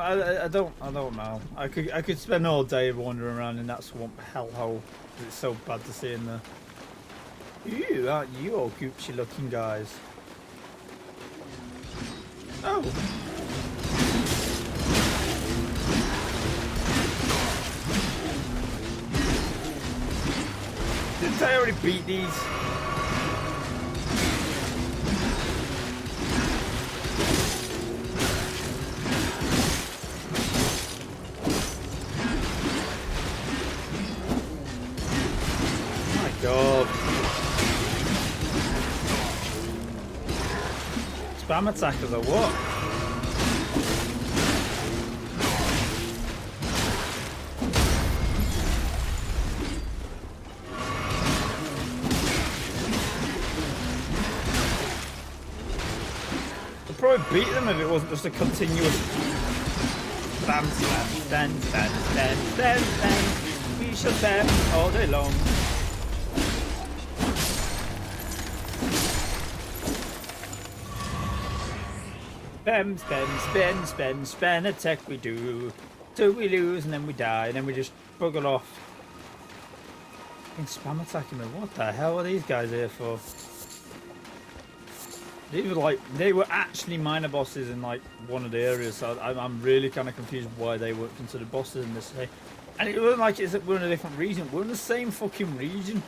know. I could spend all day wandering around in that swamp hellhole. It's so bad to see in there. You aren't you all Gucci looking guys? Oh. Didn't I already beat these? God. Spam attackers or what? I'd probably beat them if it wasn't just a continuous spam, spam, spam. We shall spam all day long. Spam, attack we do. Till we lose and then we die and then we just bugger off. Spam attacking me, what the hell are these guys here for? They were actually minor bosses in like one of the areas, so I'm really kind of confused why they weren't considered bosses in this. And it wasn't like we're in a different region, we're in the same fucking region.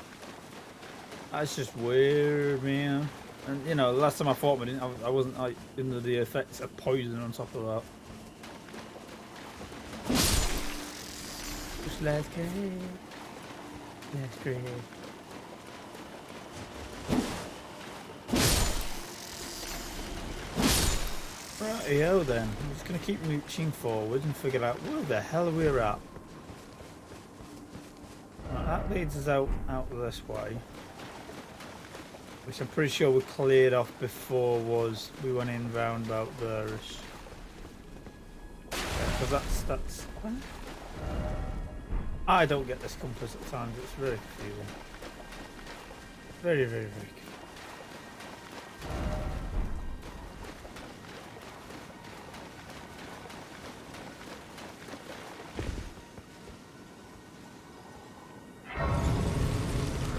That's just weird, man. And you know, last time I fought him, I wasn't like under the effects of poison on top of that. Just let's go. Let's go. Rightio then. I'm just gonna keep mooching forward and figure out where the hell we're at. Right, that leads us out this way. Which I'm pretty sure we cleared off before we went in round about there-ish. Because that's... I don't get this compass at times, it's very confusing. Very, very, very confusing.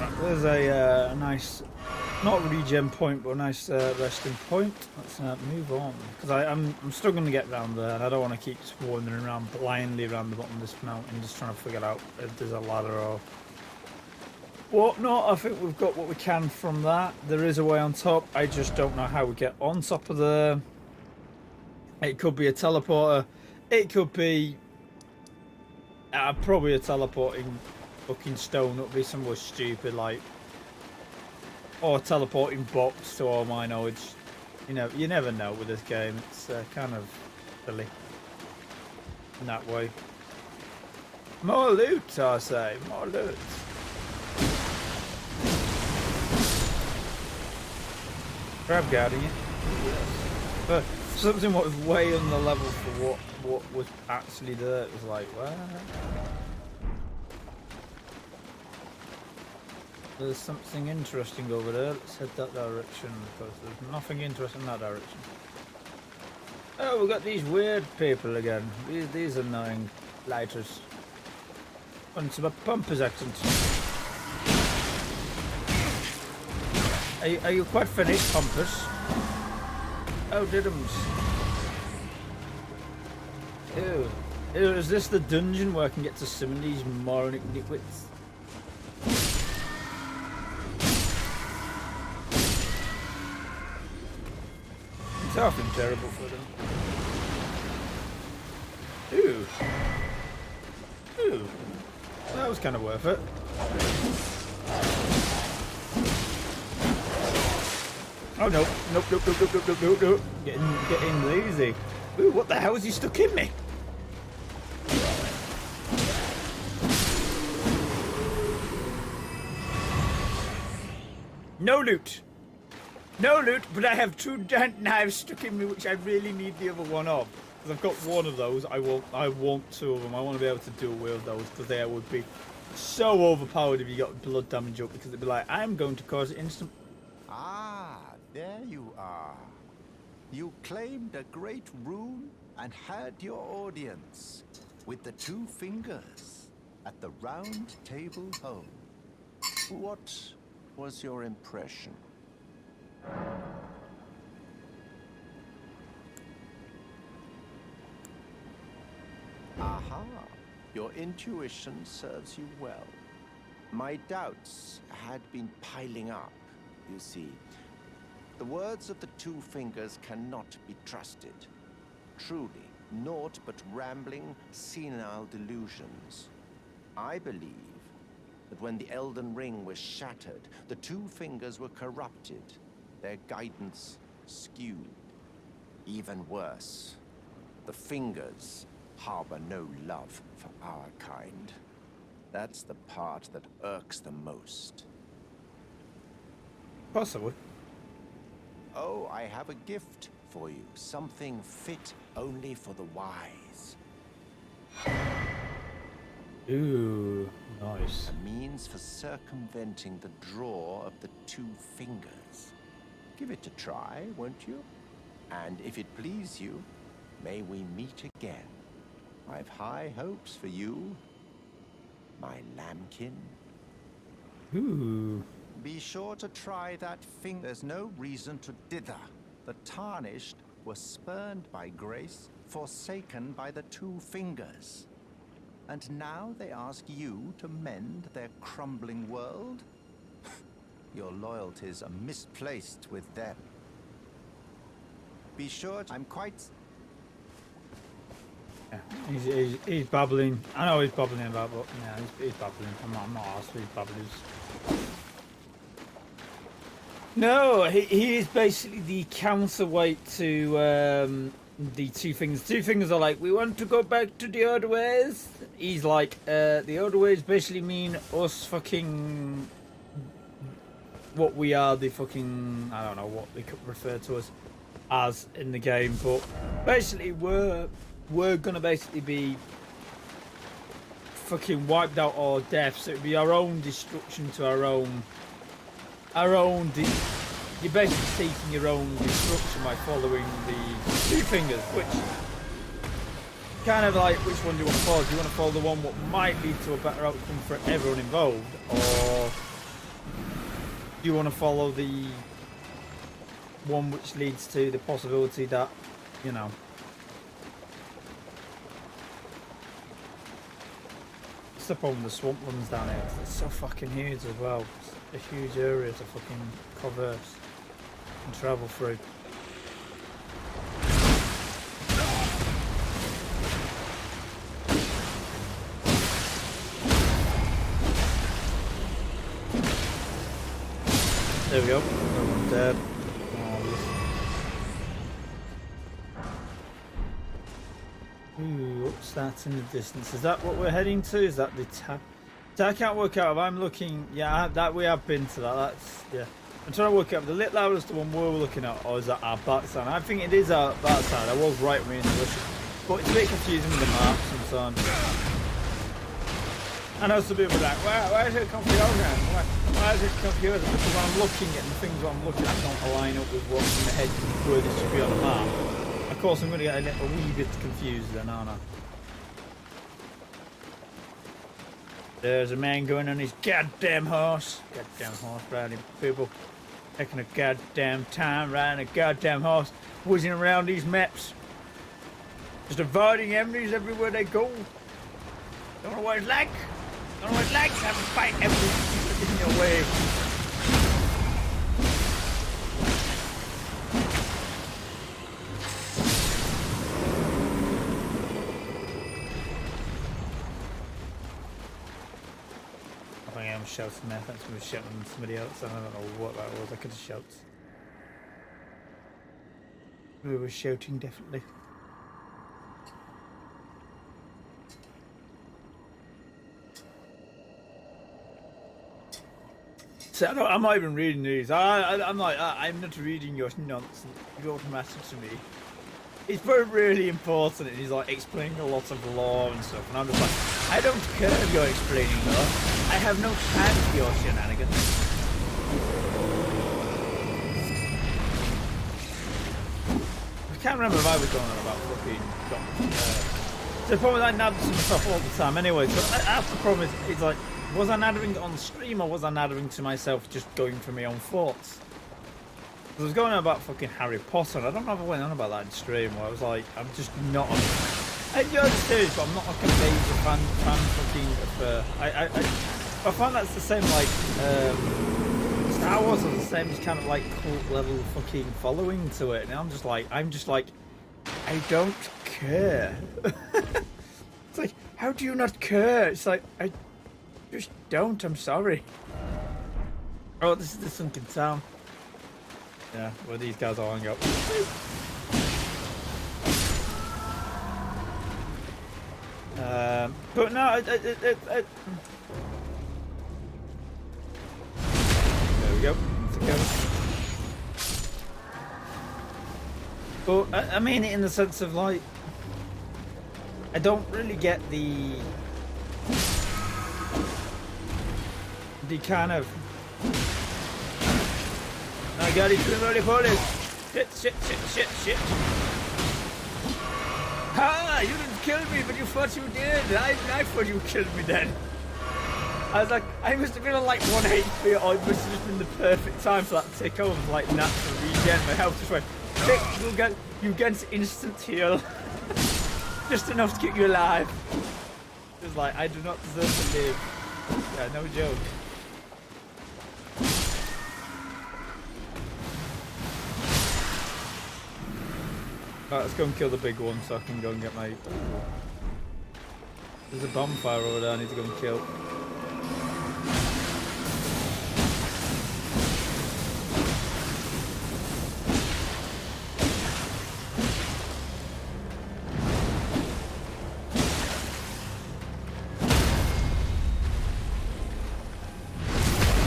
Right, there's a nice... Not regen point, but a nice resting point. Let's move on, because I'm struggling to get down there, and I don't want to keep just wandering around blindly around the bottom of this mountain, just trying to figure out if there's a ladder or whatnot. I think we've got what we can from that. There is a way on top. I just don't know how we get on top of there. It could be a teleporter. It could be probably a teleporting fucking stone. It would be somewhere stupid like. Or a teleporting box, to all my knowledge. You never know with this game. It's kind of silly in that way. More loot, I say. More loot. Grab guarding it. Yes. But something what was way on the level for what was actually there. It was like, what? There's something interesting over there. Let's head that direction because there's nothing interesting in that direction. Oh, we've got these weird people again. These annoying lighters. Bunch of pumpers accents. Are you quite finished, pumpers? Oh, diddums. Ew. Ew, is this the dungeon where I can get to summon these moronic nitwits? It's often terrible for them. Ooh. Ooh. That was kind of worth it. Oh no. Nope. Getting lazy. Ooh, what the hell is he stuck in me? No loot. No loot, but I have 2 giant knives stuck in me, which I really need the other one of. Because I've got one of those, I want 2 of them. I want to be able to do away with those, because they would be so overpowered if you got blood damage up, because it'd be like, I'm going to cause instant... Ah, there you are. You claimed a great rune and had your audience with the 2 fingers at the round table home. What was your impression? Aha, your intuition serves you well. My doubts had been piling up, you see. The words of the 2 fingers cannot be trusted. Truly, naught but rambling, senile delusions. I believe that when the Elden Ring was shattered, the 2 fingers were corrupted, their guidance skewed. Even worse, the fingers harbor no love for our kind. That's the part that irks the most. Possibly. Oh, I have a gift for you. Something fit only for the wise. Ooh, nice. A means for circumventing the draw of the 2 fingers. Give it a try, won't you? And if it please you, may we meet again. I've high hopes for you, my lambkin. Ooh. Be sure to try that thing. There's no reason to dither. The tarnished were spurned by grace, forsaken by the 2 fingers. And now they ask you to mend their crumbling world? your loyalties are misplaced with them. Be sure I'm quite... Yeah, he's babbling. I know he's babbling about, but yeah, he's babbling. I'm not asked. He's babbling. No, he is basically the counterweight to the two things. Two things are like, we want to go back to the old ways. He's like, the old ways basically mean us fucking what we are, the fucking, I don't know what they could refer to us as in the game, but basically we're gonna basically be fucking wiped out or death, so it'd be our own destruction to our own you're basically seeking your own destruction by following the two fingers, which kind of like, which one do you want to follow? Do you want to follow the one what might lead to a better outcome for everyone involved, or do you want to follow the one which leads to the possibility that, you know, it's the problem with the swamplands down here. It's so fucking huge as well. It's a huge area to fucking traverse and travel through. There we go. No one's dead. Ooh, what's that in the distance? Is that what we're heading to? Is that the tab? I can't work out if I'm looking. Yeah, that we have been to that. That's, yeah. I'm trying to work out if the little hour is the one we're looking at, or is that our backside? I think it is our backside. I was right when we intuition, but it's a bit confusing with the maps and so on. I know some people are like, why is it confusing? Why is it confusing? Because when I'm looking at the things I'm looking at don't align up with what's in the head where this should be on the map. Of course, I'm going to get a wee bit confused then, aren't I? There's a man going on his goddamn horse. Goddamn horse riding people. Taking a goddamn time riding a goddamn horse. Whizzing around these maps. Just avoiding enemies everywhere they go. Don't know what it's like. Don't know what it's like to have to fight enemies in your way. I'm shouting there. Thanks for shouting at somebody else. I don't know what that was. I could have shouted. We were shouting, definitely. So I'm not even reading these. I'm like, I'm not reading your nonsense. Your message to me. It's very really important, and he's like explaining a lot of law and stuff, and I'm just like, I don't care if you're explaining law. I have no time for your shenanigans. I can't remember if I was going on about fucking. The problem is I nabbed some stuff all the time anyway. So that's the problem. It's like, was I nabbing on stream or was I nabbing to myself just going for my own thoughts? I was going on about fucking Harry Potter, and I don't know if I went on about that in stream, where I was like, I'm just not. I enjoy the series, but I'm not like a major fan fucking. I find that's the same like Star Wars has the same kind of like cult level fucking following to it, and I'm just like, I don't care. It's like, how do you not care? It's like, I just don't. I'm sorry. Oh, this is the sunken town. Yeah, where these guys all hung up. But no, there we go. But I mean it in the sense of like, I don't really get the kind of. I got it, really police. Shit. Ha! You didn't kill me, but you thought you did. I thought you killed me then. I was like, I must have been on like 1 HP, or it must have just been the perfect time for that to take over, like natural regen. My health just went, tick, you get instant heal. Just enough to keep you alive. It was like, I do not deserve to live. Yeah, no joke. Right, let's go and kill the big one so I can go and get my... There's a bonfire over there I need to go and kill.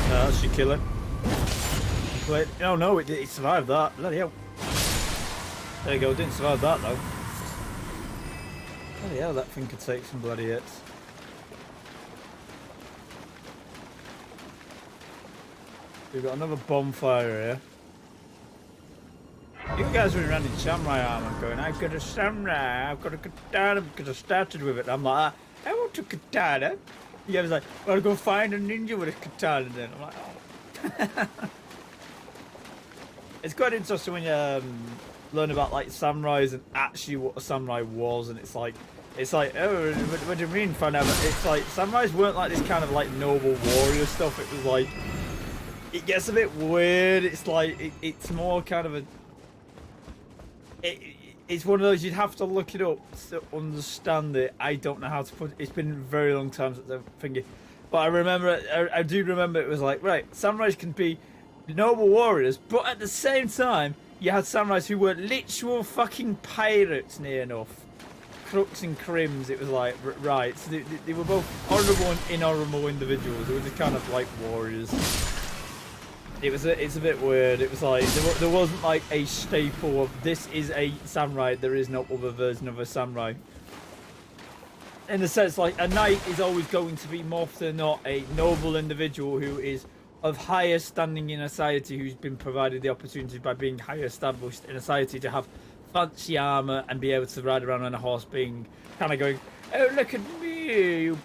No, that should kill it. Wait, oh no, it survived that. Bloody hell. There you go, didn't survive that though. Bloody hell, that thing could take some bloody hits. We've got another bonfire here. You guys were running samurai armor going, I've got a samurai, I've got a katana because I started with it. I'm like, I want a katana. You guys like, well, go find a ninja with a katana then. I'm like, oh. It's quite interesting when you learn about like samurais and actually what a samurai was, and it's like oh, what do you mean find out? It's like samurais weren't like this kind of like noble warrior stuff. It was like it gets a bit weird. It's like it's more kind of a it's one of those you'd have to look it up to understand it. I don't know how to put it. It's been a very long time since I've thinking, but I remember I do remember it was like, right, samurais can be noble warriors, but at the same time you had samurais who were literal fucking pirates near enough, crooks and crims. It was like, right, so they were both honourable and inhonourable individuals. They were just kind of like warriors. It's a bit weird. It was like there wasn't like a staple of this is a samurai. There is no other version of a samurai. In the sense, like a knight is always going to be more often than not a noble individual who is of higher standing in society, who's been provided the opportunity by being higher established in society to have fancy armor and be able to ride around on a horse, being kind of going, oh, look at me, you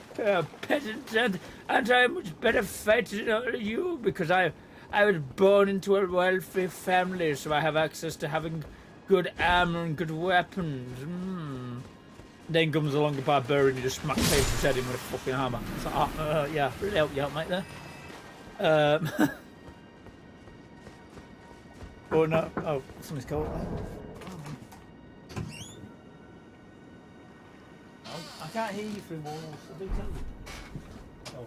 peasant, and I'm much better fighter than all of you because I was born into a wealthy family, so I have access to having good armor and good weapons. Then comes along a barbarian and you just smack his head in with a fucking hammer. It's like, yeah, really help you out, mate, there. Oh no! Oh, something's cold. Oh, I can't hear you through walls. I do tell you. Oh.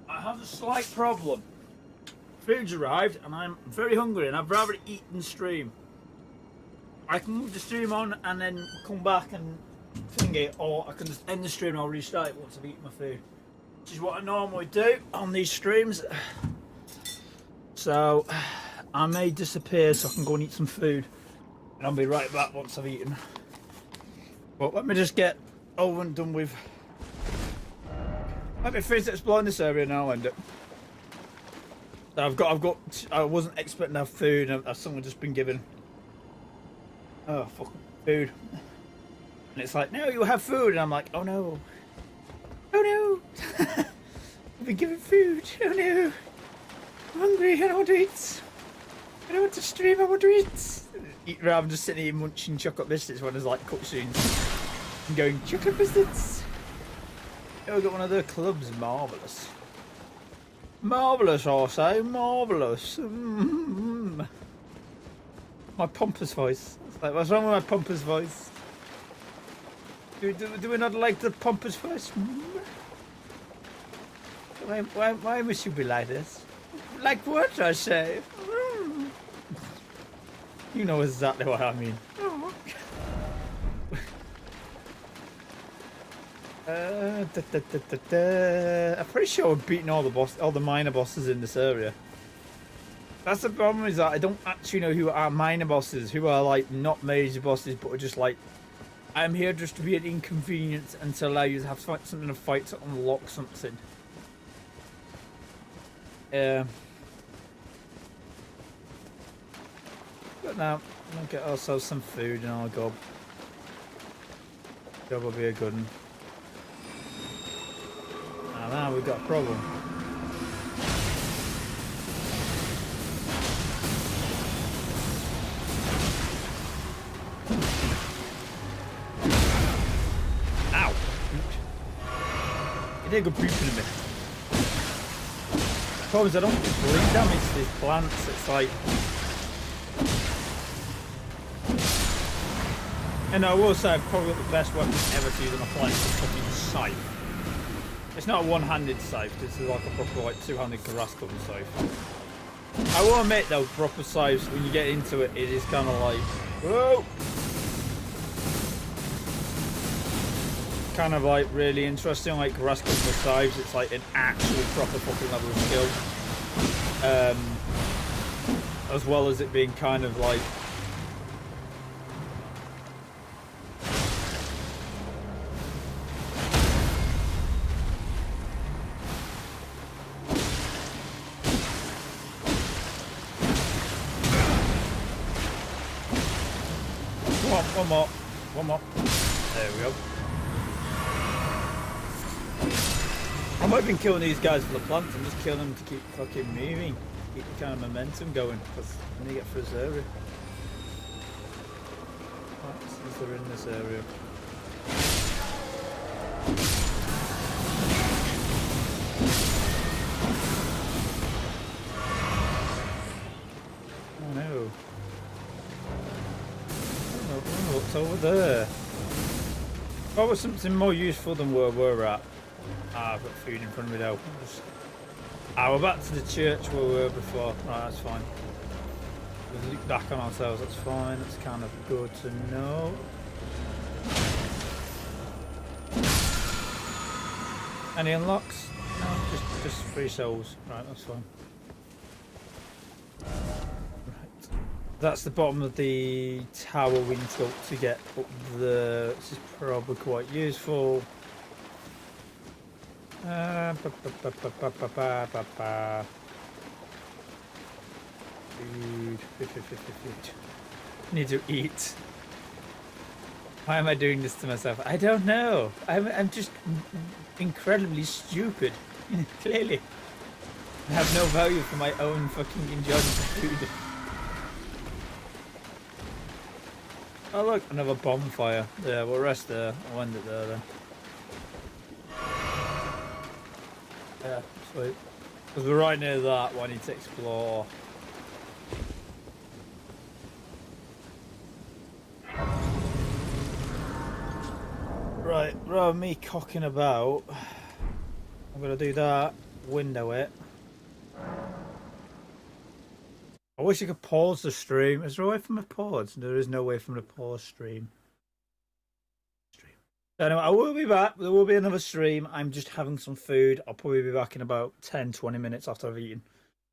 I have a slight problem. Food's arrived and I'm very hungry and I'd rather eat than stream. I can move the stream on and then come back and thing it, or I can just end the stream and I'll restart it once I've eaten my food. Which is what I normally do on these streams. So I may disappear so I can go and eat some food. And I'll be right back once I've eaten. But let me just get over and done with. Let me finish exploring this area and I'll end it. I wasn't expecting to have food and someone just been given fucking food. And it's like, no, you have food. And I'm like, oh no. Oh no. I've been given food. Oh no. I'm hungry. I don't want to eat. I don't want to stream. I want to eat. Rather than just sitting here munching chocolate biscuits when there's like cutscenes. And going, chocolate biscuits. Oh, we got one of their clubs. Marvellous. Marvellous, I say. Marvellous. My pompous voice. It's like, what's wrong with my pompous voice? Do we not like the pompous voice? Why must you be like this? Like what I say? You know exactly what I mean. I'm pretty sure we're beating all the minor bosses in this area. That's the problem, is that I don't actually know who are minor bosses, who are like not major bosses, but are just like, I'm here just to be an inconvenience and to allow you to have something to fight to unlock something. Yeah. But now, we'll get ourselves some food and I'll go. Job will be a good one. And now we've got a problem. Ow! You did a good poop in a minute. The problem is I don't blink damage to these plants, it's like... And I will say I've probably got the best weapon ever to use on a plant, is a fucking scythe. It's not a one-handed scythe, this is like a proper like two-handed grass cutting scythe. I will admit though, proper scythes, when you get into it, it is kind of like, whoa! Kind of like really interesting, like grass cutting with scythes, it's like an actual proper fucking level of skill. As well as it being kind of like, one more. There we go. I'm not even killing these guys for the plants, I'm just killing them to keep fucking moving. Keep the kind of momentum going, because when you get through this area. Right, since they're in this area. Oh no. What's over there? What was something more useful than where we're at? Ah, I've got food in front of me now. We're back to the church where we were before. Right, that's fine. We'll look back on ourselves, that's fine. That's kind of good to know. Any unlocks? No, just 3 souls. Right, that's fine. That's the bottom of the tower we need to go to get up there. This is probably quite useful. Food. Need to eat. Why am I doing this to myself? I don't know. I'm just incredibly stupid. Clearly. I have no value for my own fucking enjoyment of food. Oh look, another bonfire. Yeah, we'll rest there. I'll end it there then. Yeah, sweet. Because we're right near that, I need to explore. Right, rather than me cocking about, I'm going to do that, window it. I wish I could pause the stream. Is there a way from the pause? There is no way from the pause stream. Anyway, I will be back. There will be another stream. I'm just having some food. I'll probably be back in about 10-20 minutes after I've eaten.